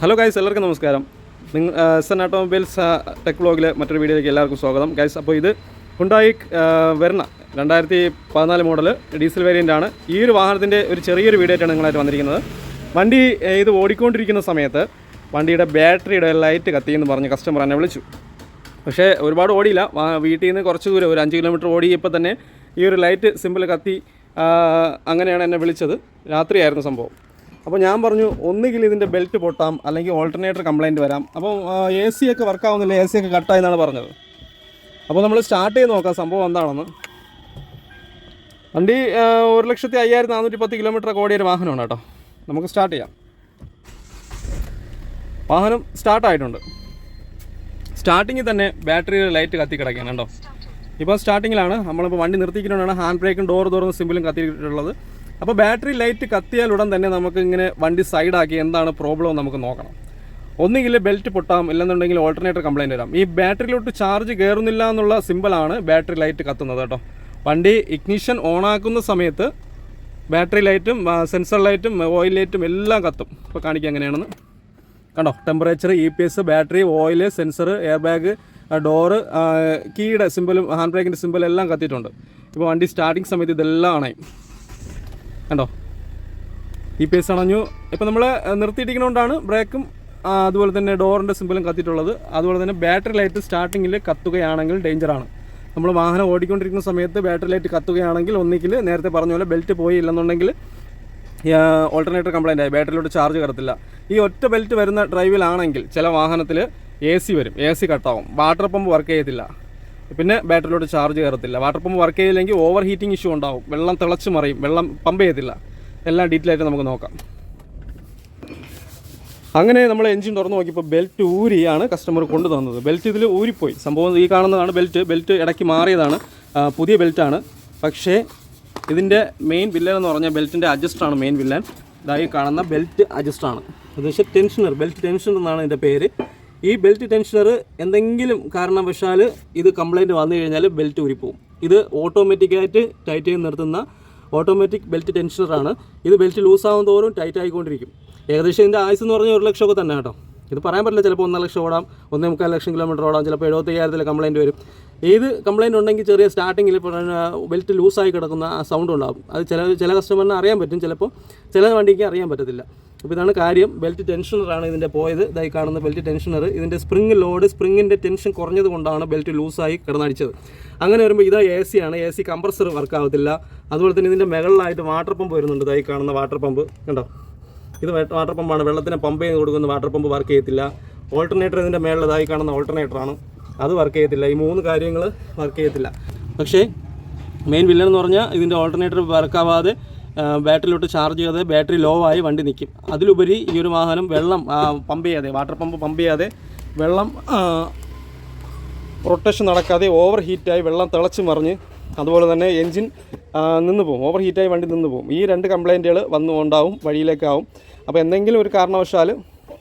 Hello guys, എല്ലാവർക്കും നമസ്കാരം. S automobiles tech വ്ലോഗിലെ മറ്റൊരു വീഡിയോയിലേക്ക് എല്ലാവർക്കും സ്വാഗതം ഗൈസ്. അപ്പോൾ ഇത് Hyundai Verna 2014 model diesel variant ആണ്. ഈ ഒരു വാഹനത്തിൻ്റെ ഒരു ചെറിയൊരു വീഡിയോ ആയിട്ടാണ് നിങ്ങളായിട്ട് വന്നിരിക്കുന്നത്. വണ്ടി ഇത് ഓടിക്കൊണ്ടിരിക്കുന്ന സമയത്ത് വണ്ടിയുടെ ബാറ്ററിയുടെ ലൈറ്റ് കത്തിയെന്ന് പറഞ്ഞ് കസ്റ്റമർ എന്നെ വിളിച്ചു. പക്ഷേ ഒരുപാട് ഓടിയില്ല, വീട്ടിൽ നിന്ന് കുറച്ച് ദൂരം ഒരു 5 കിലോമീറ്റർ ഓടിയപ്പോൾ തന്നെ ഈ ഒരു ലൈറ്റ് സിമ്പിൾ കത്തി. അങ്ങനെയാണ് എന്നെ വിളിച്ചത്. രാത്രിയായിരുന്നു സംഭവം. അപ്പോൾ ഞാൻ പറഞ്ഞു, ഒന്നുകിൽ ഇതിൻ്റെ ബെൽറ്റ് പൊട്ടാം, അല്ലെങ്കിൽ ഓൾട്ടർനേറ്റർ കംപ്ലയിൻറ്റ് വരാം. അപ്പോൾ AC ഒക്കെ വർക്കാവുന്നില്ല, AC ഒക്കെ കട്ടായി എന്നാണ് പറഞ്ഞത്. അപ്പോൾ നമ്മൾ സ്റ്റാർട്ട് ചെയ്ത് നോക്കാം സംഭവം എന്താണെന്ന്. വണ്ടി 1,05,410 കിലോമീറ്റർ ഓടിയൊരു വാഹനമാണ് കേട്ടോ. നമുക്ക് സ്റ്റാർട്ട് ചെയ്യാം. വാഹനം സ്റ്റാർട്ടായിട്ടുണ്ട്. സ്റ്റാർട്ടിങ്ങിൽ തന്നെ ബാറ്ററിയുടെ ലൈറ്റ് കത്തി കിടക്കുകയാണ് കേട്ടോ. ഇപ്പോൾ സ്റ്റാർട്ടിങ്ങിലാണ്. നമ്മളിപ്പോൾ വണ്ടി നിർത്തിക്കൊണ്ടാണ് ഹാൻഡ് ബ്രേക്കും ഡോർ തുറന്ന് സിമ്പിളും കത്തിയിട്ടുള്ളത്. അപ്പോൾ ബാറ്ററി ലൈറ്റ് കത്തിയാൽ ഉടൻ തന്നെ നമുക്ക് ഇങ്ങനെ വണ്ടി സൈഡാക്കി എന്താണ് പ്രോബ്ലം നമുക്ക് നോക്കണം. ഒന്നുകിൽ ബെൽറ്റ് പൊട്ടാം, ഇല്ലെന്നുണ്ടെങ്കിൽ ഓൾട്ടർനേറ്റർ കംപ്ലയിൻറ്റ് വരാം. ഈ ബാറ്ററിയിലോട്ട് ചാർജ് കയറുന്നില്ല എന്നുള്ള സിമ്പിളാണ് ബാറ്ററി ലൈറ്റ് കത്തുന്നത് കേട്ടോ. വണ്ടി ഇഗ്നിഷൻ ഓണാക്കുന്ന സമയത്ത് ബാറ്ററി ലൈറ്റും സെൻസർ ലൈറ്റും ഓയിൽ ലൈറ്റും എല്ലാം കത്തും. ഇപ്പോൾ കാണിക്കുക എങ്ങനെയാണെന്ന് കണ്ടോ. Temperature, EPS, battery, oil, sensor, air bag, door, കീയുടെ സിമ്പിളും ഹാൻഡ് ബ്രേക്കിൻ്റെ സിമ്പിളും എല്ലാം കത്തിയിട്ടുണ്ട്. ഇപ്പോൾ വണ്ടി സ്റ്റാർട്ടിങ് സമയത്ത് ഇതെല്ലാം അണയും കണ്ടോ. EPS അണഞ്ഞു. ഇപ്പോൾ നമ്മൾ നിർത്തിയിട്ടിരിക്കുന്നതുകൊണ്ടാണ് ബ്രേക്കും അതുപോലെ തന്നെ ഡോറിൻ്റെ സിമ്പിളും കത്തിയിട്ടുള്ളത്. അതുപോലെ തന്നെ ബാറ്ററി ലൈറ്റ് സ്റ്റാർട്ടിങ്ങിൽ കത്തുകയാണെങ്കിൽ ഡേഞ്ചറാണ്. നമ്മൾ വാഹനം ഓടിക്കൊണ്ടിരിക്കുന്ന സമയത്ത് ബാറ്ററി ലൈറ്റ് കത്തുകയാണെങ്കിൽ ഒന്നിക്കിൽ നേരത്തെ പറഞ്ഞ പോലെ ബെൽറ്റ് പോയി, ഇല്ലെന്നുണ്ടെങ്കിൽ ഓൾട്ടർനേറ്റർ കംപ്ലയിൻ്റ് ആയി, ബാറ്ററിയിലോട്ട് ചാർജ് കയറത്തില്ല. ഈ ഒറ്റ ബെൽറ്റ് വരുന്ന ഡ്രൈവിലാണെങ്കിൽ ചില വാഹനത്തിൽ AC വരും, AC കട്ടാവും, വാട്ടർ പമ്പ് വർക്ക് ചെയ്യത്തില്ല, പിന്നെ ബാറ്ററിയിലോട്ട് ചാർജ് കയറത്തില്ല. വാട്ടർ പമ്പ് വർക്ക് ചെയ്തില്ലെങ്കിൽ ഓവർ ഹീറ്റിംഗ് ഇഷ്യൂ ഉണ്ടാവും, വെള്ളം തിളച്ച് മറിയും, വെള്ളം പമ്പ് ചെയ്യത്തില്ല. എല്ലാം ഡീറ്റെയിൽ ആയിട്ട് നമുക്ക് നോക്കാം. അങ്ങനെ നമ്മൾ എൻജിൻ തുറന്ന് നോക്കിയപ്പോൾ ബെൽറ്റ് ഊരിയാണ് കസ്റ്റമർ കൊണ്ടു തന്നത്. ബെൽറ്റ് ഇതിൽ ഊരിപ്പോയി. സംഭവം ഈ കാണുന്നതാണ് ബെൽറ്റ് ഇടയ്ക്ക് മാറിയതാണ്, പുതിയ ബെൽറ്റാണ്. പക്ഷേ ഇതിൻ്റെ മെയിൻ വില്ലൻ എന്ന് പറഞ്ഞാൽ ബെൽറ്റിൻ്റെ അഡ്ജസ്റ്ററാണ് മെയിൻ വില്ലൻ. ഇതായി കാണുന്ന ബെൽറ്റ് അഡ്ജസ്റ്ററാണ്. അതെന്നുവെച്ചാൽ ടെൻഷനർ, ബെൽറ്റ് ടെൻഷനർ എന്നാണ് ഇതിൻ്റെ പേര്. ഈ ബെൽറ്റ് ടെൻഷനർ എന്തെങ്കിലും കാരണവശാൽ ഇത് കംപ്ലയിൻറ്റ് വന്നു കഴിഞ്ഞാൽ ബെൽറ്റ് ഊരിപ്പോവും. ഇത് ഓട്ടോമാറ്റിക്കായിട്ട് ടൈറ്റ് ചെയ്ത് നിർത്തുന്ന ഓട്ടോമാറ്റിക് ബെൽറ്റ് ടെൻഷനറാണ്. ഇത് ബെൽറ്റ് ലൂസാകും തോറും ടൈറ്റ് ആയിക്കൊണ്ടിരിക്കും. ഏകദേശം ഇതിൻ്റെ ആയുസ് എന്ന് പറഞ്ഞാൽ 1 ലക്ഷമൊക്കെ തന്നെ കേട്ടോ. ഇത് പറയാൻ പറ്റില്ല, ചിലപ്പോൾ 1.5 ലക്ഷം ഓടാം, 1.25 ലക്ഷം കിലോമീറ്റർ ഓടാം, ചിലപ്പോൾ 75,000 കംപ്ലയിൻറ്റ് വരും. ഏത് കംപ്ലയിൻറ്റ് ഉണ്ടെങ്കിൽ ചെറിയ സ്റ്റാർട്ടിങ്ങിൽ ബെൽറ്റ് ലൂസായി കിടക്കുന്ന ആ സൗണ്ട് ഉണ്ടാകും. അത് ചില കസ്റ്റമറിന് അറിയാൻ പറ്റും, ചിലപ്പോൾ ചില വണ്ടിക്ക് അറിയാൻ പറ്റത്തില്ല. അപ്പോൾ ഇതാണ് കാര്യം. ബെൽറ്റ് ടെൻഷനറാണ് ഇതിൻ്റെ പോയത്. ഇതായി കാണുന്ന ബെൽറ്റ് ടെൻഷനർ, ഇതിൻ്റെ സ്പ്രിങ്ങിൻ്റെ ടെൻഷൻ കുറഞ്ഞത് കൊണ്ടാണ് ബെൽറ്റ് ലൂസായി കിടന്നടിച്ചത്. അങ്ങനെ വരുമ്പോൾ ഇത് AC ആണ്. AC കംപ്രസർ വർക്കാവത്തില്ല. അതുപോലെ തന്നെ ഇതിൻ്റെ മുകളിലായിട്ട് വാട്ടർ പമ്പ് വരുന്നുണ്ട്. ഇതായി കാണുന്ന വാട്ടർ പമ്പ് കണ്ടോ. ഇത് വാട്ടർ പമ്പാണ്, വെള്ളത്തിന് പമ്പ് ചെയ്ത് കൊടുക്കുന്ന വാട്ടർ പമ്പ് വർക്ക് ചെയ്യത്തില്ല. ഓൾട്ടർനേറ്റർ ഇതിൻ്റെ മേളിലതായി കാണുന്ന ഓൾട്ടർനേറ്ററാണ്, അത് വർക്ക് ചെയ്യത്തില്ല. ഈ 3 കാര്യങ്ങൾ വർക്ക് ചെയ്യത്തില്ല. പക്ഷേ മെയിൻ വില്ലൻ എന്ന് പറഞ്ഞാൽ ഇതിൻ്റെ ഓൾട്ടർനേറ്റർ വർക്കാവാതെ ബാറ്ററിയിലോട്ട് ചാർജ് ചെയ്യാതെ ബാറ്ററി ലോ ആയി വണ്ടി നിൽക്കും. അതിലുപരി ഈ ഒരു വാഹനം വെള്ളം പമ്പ് ചെയ്യാതെ, വാട്ടർ പമ്പ് പമ്പ് ചെയ്യാതെ, വെള്ളം റൊട്ടേഷൻ നടക്കാതെ ഓവർ ഹീറ്റായി വെള്ളം തിളച്ച് മറിഞ്ഞ്, അതുപോലെ തന്നെ എൻജിൻ നിന്ന് പോകും, ഓവർ ഹീറ്റായി വണ്ടി നിന്ന് പോകും. ഈ 2 കംപ്ലയിൻറ്റുകൾ ഉണ്ടാവും, വഴിയിലേക്കാവും. അപ്പോൾ എന്തെങ്കിലും ഒരു കാരണവശാൽ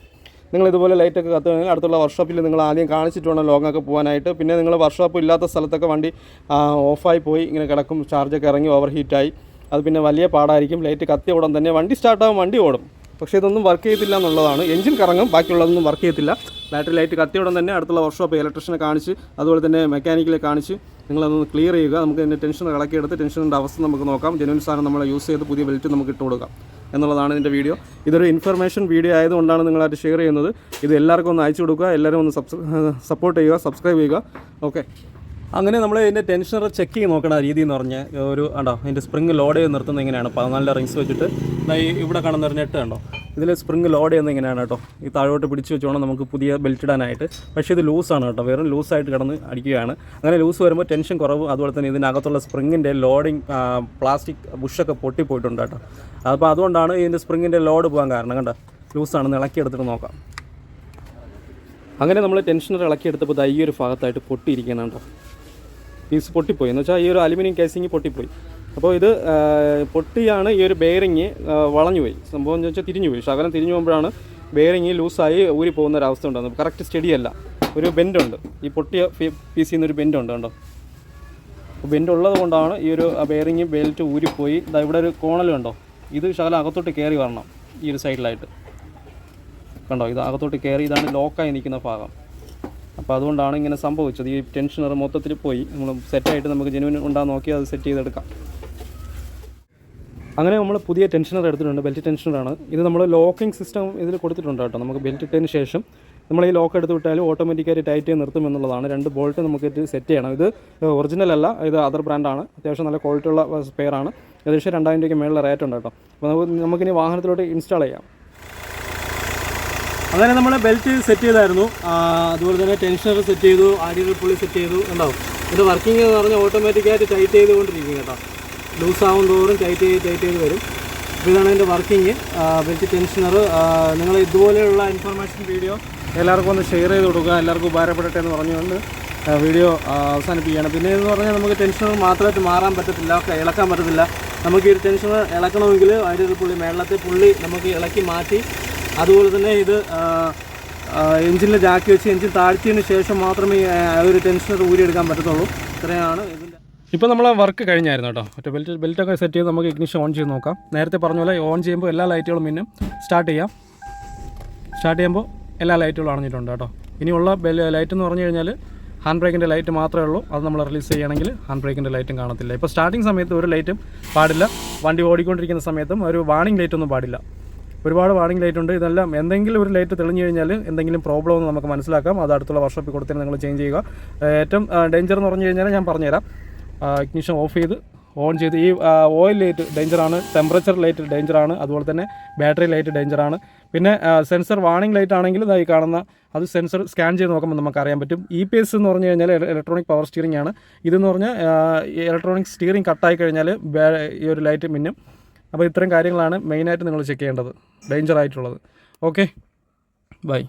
നിങ്ങളിതുപോലെ ലൈറ്റൊക്കെ കത്തുകയാണെങ്കിൽ അടുത്തുള്ള വർക്ക്ഷോപ്പിൽ നിങ്ങൾ ആദ്യം കാണിച്ചിട്ട് വേണം ലോങ്ങൊക്കെ പോകാനായിട്ട്. പിന്നെ നിങ്ങൾ വർക്ക്ഷോപ്പ് ഇല്ലാത്ത സ്ഥലത്തൊക്കെ വണ്ടി ഓഫായി പോയി ഇങ്ങനെ കിടക്കും, ചാർജൊക്കെ ഇറങ്ങി ഓവർ ഹീറ്റായി, അത് പിന്നെ വലിയ പാടായിരിക്കും. ലൈറ്റ് കത്തിയ ഉടൻ തന്നെ വണ്ടി സ്റ്റാർട്ടാകും, വണ്ടി ഓടും. പക്ഷേ ഇതൊന്നും വർക്ക് ചെയ്യത്തില്ല എന്നുള്ളതാണ്. എൻജിൻ കറങ്ങും, ബാക്കിയുള്ളതൊന്നും വർക്ക് ചെയ്യത്തില്ല. ബാറ്ററി ലൈറ്റ് കത്തിയ ഉടൻ തന്നെ അടുത്തുള്ള വർക്ക്ഷോപ്പ് ഇലക്ട്രീഷ്യനെ കാണിച്ച്, അതുപോലെ തന്നെ മെക്കാനിക്കലെ കാണിച്ച് നിങ്ങളതൊന്ന് ക്ലിയർ ചെയ്യുക. നമുക്ക് ഇതിൻ്റെ ടെൻഷൻ ഇളക്കിയെടുത്ത് ടെൻഷൻ്റെ അവസ്ഥ നമുക്ക് നോക്കാം. ജെനുവിൻ സാധനം നമ്മൾ യൂസ് ചെയ്ത് പുതിയ ബെൽറ്റ് നമുക്ക് ഇട്ട് കൊടുക്കാം എന്നുള്ളതാണ് ഇതിൻ്റെ വീഡിയോ. ഇതൊരു ഇൻഫർമേഷൻ വീഡിയോ ആയതുകൊണ്ടാണ് നിങ്ങളായിട്ട് ഷെയർ ചെയ്യുന്നത്. ഇത് എല്ലാവർക്കും ഒന്ന് അയച്ചു കൊടുക്കുക, എല്ലാവരും ഒന്ന് സപ്പോർട്ട് ചെയ്യുക, സബ്സ്ക്രൈബ് ചെയ്യുക. ഓക്കെ. അങ്ങനെ നമ്മൾ ഇതിൻ്റെ ടെൻഷനർ ചെക്ക് ചെയ്ത് നോക്കണ രീതി എന്ന് പറഞ്ഞാൽ അതിൻ്റെ സ്പ്രിങ് ലോഡ് ചെയ്ത് നിർത്തുന്നത് ഇങ്ങനെയാണ്. 14 റിങ്സ് വെച്ചിട്ട് ഇവിടെ കാണുന്ന ഒരു നെറ്റ് കണ്ടോ, ഇതിൽ സ്പ്രിങ് ലോഡ് ചെയ്യുന്നത് ഇങ്ങനെയാണ് കേട്ടോ. ഈ താഴോട്ട് പിടിച്ച് വെച്ചോണം നമുക്ക് പുതിയ ബെൽറ്റ് ഇടാനായിട്ട്. പക്ഷേ ഇത് ലൂസാണ് കേട്ടോ, വെറും ലൂസായിട്ട് കിടന്ന് അടിക്കുകയാണ്. അങ്ങനെ ലൂസ് വരുമ്പോൾ ടെൻഷൻ കുറവ്. അതുപോലെ തന്നെ ഇതിനകത്തുള്ള സ്പ്രിങ്ങിൻ്റെ ലോഡിങ് പ്ലാസ്റ്റിക് ബുഷൊക്കെ പൊട്ടിപ്പോയിട്ടുണ്ട് കേട്ടോ. അപ്പോൾ അതുകൊണ്ടാണ് ഇതിൻ്റെ സ്പ്രിങ്ങിൻ്റെ ലോഡ് പോകാൻ കാരണം. കണ്ടോ, ലൂസാണെന്ന് ഇളക്കിയെടുത്തിട്ട് നോക്കാം. അങ്ങനെ നമ്മൾ ടെൻഷനർ ഇളക്കിയെടുത്തപ്പോൾ ഈ ഒരു ഭാഗത്തായിട്ട് പൊട്ടിയിരിക്കണം കേട്ടോ. പീസ് പൊട്ടിപ്പോയി എന്ന് വെച്ചാൽ ഈ ഒരു അലുമിനിയം കേസിങ് പൊട്ടിപ്പോയി. അപ്പോൾ ഇത് പൊട്ടിയാണ് ഈ ഒരു ബെയറിങ് വളഞ്ഞു പോയി. സംഭവം എന്ന് വെച്ചാൽ തിരിഞ്ഞു പോയി, ശകലം തിരിഞ്ഞു പോകുമ്പോഴാണ് ബെയറിങ് ലൂസായി ഊരി പോകുന്ന ഒരവസ്ഥ ഉണ്ടാകുന്നത്. കറക്റ്റ് സ്റ്റഡിയല്ല, ഒരു ബെൻഡുണ്ട്. ഈ പൊട്ടിയ പീസിൽ നിന്നൊരു ബെൻഡുണ്ട് കണ്ടോ. ബെൻഡ് ഉള്ളത് കൊണ്ടാണ് ഈ ഒരു ബെയറിങ് ബെൽറ്റ് ഊരിപ്പോയി. ഇവിടെ ഒരു കോണലുണ്ടോ, ഇത് ശകലം അകത്തോട്ട് കയറി വരണം ഈ ഒരു സൈഡിലായിട്ട്. കണ്ടോ, ഇത് അകത്തോട്ട് കയറി ഇതാണ് ലോക്കായി നിൽക്കുന്ന ഭാഗം. അപ്പോൾ അതുകൊണ്ടാണ് ഇങ്ങനെ സംഭവിച്ചത്. ഈ ടെൻഷനർ മൊത്തത്തിൽ പോയി. നമ്മൾ സെറ്റായിട്ട് നമുക്ക് ജെനുവിൻ ഉണ്ടാകുന്ന നോക്കി അത് സെറ്റ് ചെയ്തെടുക്കാം. അങ്ങനെ നമ്മൾ പുതിയ ടെൻഷനർ എടുത്തിട്ടുണ്ട്. ബെൽറ്റ് ടെൻഷനറാണ് ഇത്. നമ്മൾ ലോക്കിംഗ് സിസ്റ്റം ഇതിൽ കൊടുത്തിട്ടുണ്ട് കേട്ടോ. നമുക്ക് ബെൽറ്റ് ഇട്ടതിന് ശേഷം നമ്മൾ ഈ ലോക്ക് എടുത്ത് വിട്ടാലും ഓട്ടോമാറ്റിക്കായിട്ട് ടൈറ്റ് ചെയ്ത് നിർത്തും എന്നുള്ളതാണ്. 2 ബോൾട്ട് നമുക്ക് ഇത് സെറ്റ് ചെയ്യണം. ഇത് ഒറിജിനൽ അല്ല, ഇത് അതർ ബ്രാൻഡാണ്. അത്യാവശ്യം നല്ല ക്വാളിറ്റി ഉള്ള സ്പെയറാണ്. ഏകദേശം 2000 രൂപയ്ക്ക് മേളിൽ റേറ്റ് ഉണ്ട് കേട്ടോ. അപ്പോൾ നമുക്കിനി വാഹനത്തിലോട്ട് ഇൻസ്റ്റാൾ ചെയ്യാം. അങ്ങനെ നമ്മൾ ബെൽറ്റ് സെറ്റ് ചെയ്തായിരുന്നു. അതുപോലെ തന്നെ ടെൻഷനർ സെറ്റ് ചെയ്തു, ആഡിയൽ പുള്ളി സെറ്റ് ചെയ്തു. ഉണ്ടാവും ഇത് വർക്കിംഗ് എന്ന് പറഞ്ഞാൽ ഓട്ടോമാറ്റിക്കായിട്ട് ടൈറ്റ് ചെയ്തുകൊണ്ടിരിക്കും കേട്ടോ. ലൂസാവും തോറും ടൈറ്റ് ചെയ്ത് വരും. അപ്പോൾ ഇതാണ് എൻ്റെ വർക്കിംഗ് ബെൽറ്റ് ടെൻഷനർ. നിങ്ങൾ ഇതുപോലെയുള്ള ഇൻഫർമേഷൻ വീഡിയോ എല്ലാവർക്കും ഒന്ന് ഷെയർ ചെയ്ത് കൊടുക്കുക. എല്ലാവർക്കും ഉപകാരപ്പെടട്ടെ എന്ന് പറഞ്ഞുകൊണ്ട് വീഡിയോ അവസാനിപ്പിക്കുകയാണ്. പിന്നെ എന്ന് പറഞ്ഞാൽ നമുക്ക് ടെൻഷനർ മാത്രമായിട്ട് മാറാൻ പറ്റത്തില്ല, ഇളക്കാൻ പറ്റത്തില്ല. നമുക്ക് ഈ ടെൻഷനർ ഇളക്കണമെങ്കിൽ ആഡിയൽ പുള്ളി മേളത്തെ പുള്ളി നമുക്ക് ഇളക്കി മാറ്റി, അതുപോലെ തന്നെ ഇത് എഞ്ചിനിൽ ജാക്കി വെച്ച് എഞ്ചിൻ താഴ്ത്തിയതിന് ശേഷം മാത്രമേ ഒരു ടെൻഷനർ ഊരിയെടുക്കാൻ പറ്റത്തുള്ളൂ. ഇത്രയാണ് ഇതിൻ്റെ. ഇപ്പോൾ നമ്മൾ വർക്ക് കഴിഞ്ഞായിരുന്നു കേട്ടോ. മറ്റേ ബെൽറ്റൊക്കെ സെറ്റ് ചെയ്ത് നമുക്ക് ഇഗ്നിഷൻ ഓൺ ചെയ്ത് നോക്കാം. നേരത്തെ പറഞ്ഞ പോലെ ഓൺ ചെയ്യുമ്പോൾ എല്ലാ ലൈറ്റുകളും മിന്നും. സ്റ്റാർട്ട് ചെയ്യുമ്പോൾ എല്ലാ ലൈറ്റുകളും അണഞ്ഞിട്ടുണ്ട് കേട്ടോ. ഇനിയുള്ള ലൈറ്റ് എന്ന് പറഞ്ഞു കഴിഞ്ഞാൽ ഹാൻഡ് ബ്രേക്കിൻ്റെ ലൈറ്റ് മാത്രമേ ഉള്ളൂ. അത് നമ്മൾ റിലീസ് ചെയ്യുകയാണെങ്കിൽ ഹാൻഡ് ബ്രേക്കിൻ്റെ ലൈറ്റും കാണത്തില്ല. ഇപ്പോൾ സ്റ്റാർട്ടിങ് സമയത്ത് ഒരു ലൈറ്റും പാടില്ല. വണ്ടി ഓടിക്കൊണ്ടിരിക്കുന്ന സമയത്തും ഒരു വാർണിംഗ് ലൈറ്റൊന്നും പാടില്ല. ഒരുപാട് വാർണിംഗ് ലൈറ്റ് ഉണ്ട്. ഇതെല്ലാം എന്തെങ്കിലും ഒരു ലൈറ്റ് തെളിഞ്ഞു കഴിഞ്ഞാൽ എന്തെങ്കിലും പ്രോബ്ലം ഒന്ന് നമുക്ക് മനസ്സിലാക്കാം. അത് അടുത്തുള്ള വർക്ക്ഷോപ്പിൽ കൊടുത്തിട്ട് നിങ്ങൾ ചേഞ്ച് ചെയ്യുക. ഏറ്റവും ഡേഞ്ചർ എന്ന് പറഞ്ഞു കഴിഞ്ഞാൽ ഞാൻ പറഞ്ഞുതരാം. ഇഗ്നിഷൻ ഓഫ് ചെയ്ത് ഓൺ ചെയ്ത് ഈ ഓയിൽ ലൈറ്റ് ഡേഞ്ചറാണ്, ടെമ്പറേച്ചർ ലൈറ്റ് ഡേഞ്ചറാണ്, അതുപോലെ തന്നെ ബാറ്ററി ലൈറ്റ് ഡേഞ്ചറാണ്. പിന്നെ സെൻസർ വാർണിംഗ് ലൈറ്റ് ആണെങ്കിൽ ഇതായി കാണുന്ന അത് സെൻസർ സ്കാൻ ചെയ്ത് നോക്കുമ്പോൾ നമുക്ക് അറിയാൻ പറ്റും. EPS എന്ന് പറഞ്ഞു കഴിഞ്ഞാൽ ഇലക്ട്രോണിക് പവർ സ്റ്റിയറിംഗ് ആണ്. ഇതെന്ന് പറഞ്ഞാൽ ഇലക്ട്രോണിക് സ്റ്റിയറിംഗ് കട്ടായി കഴിഞ്ഞാൽ ഈ ഒരു ലൈറ്റ് മിന്നും. അപ്പോൾ ഇത്തരം കാര്യങ്ങളാണ് മെയിനായിട്ട് നിങ്ങൾ ചെക്ക് ചെയ്യേണ്ടത്, ഡേഞ്ചർ ആയിട്ടുള്ളത്. Okay, by.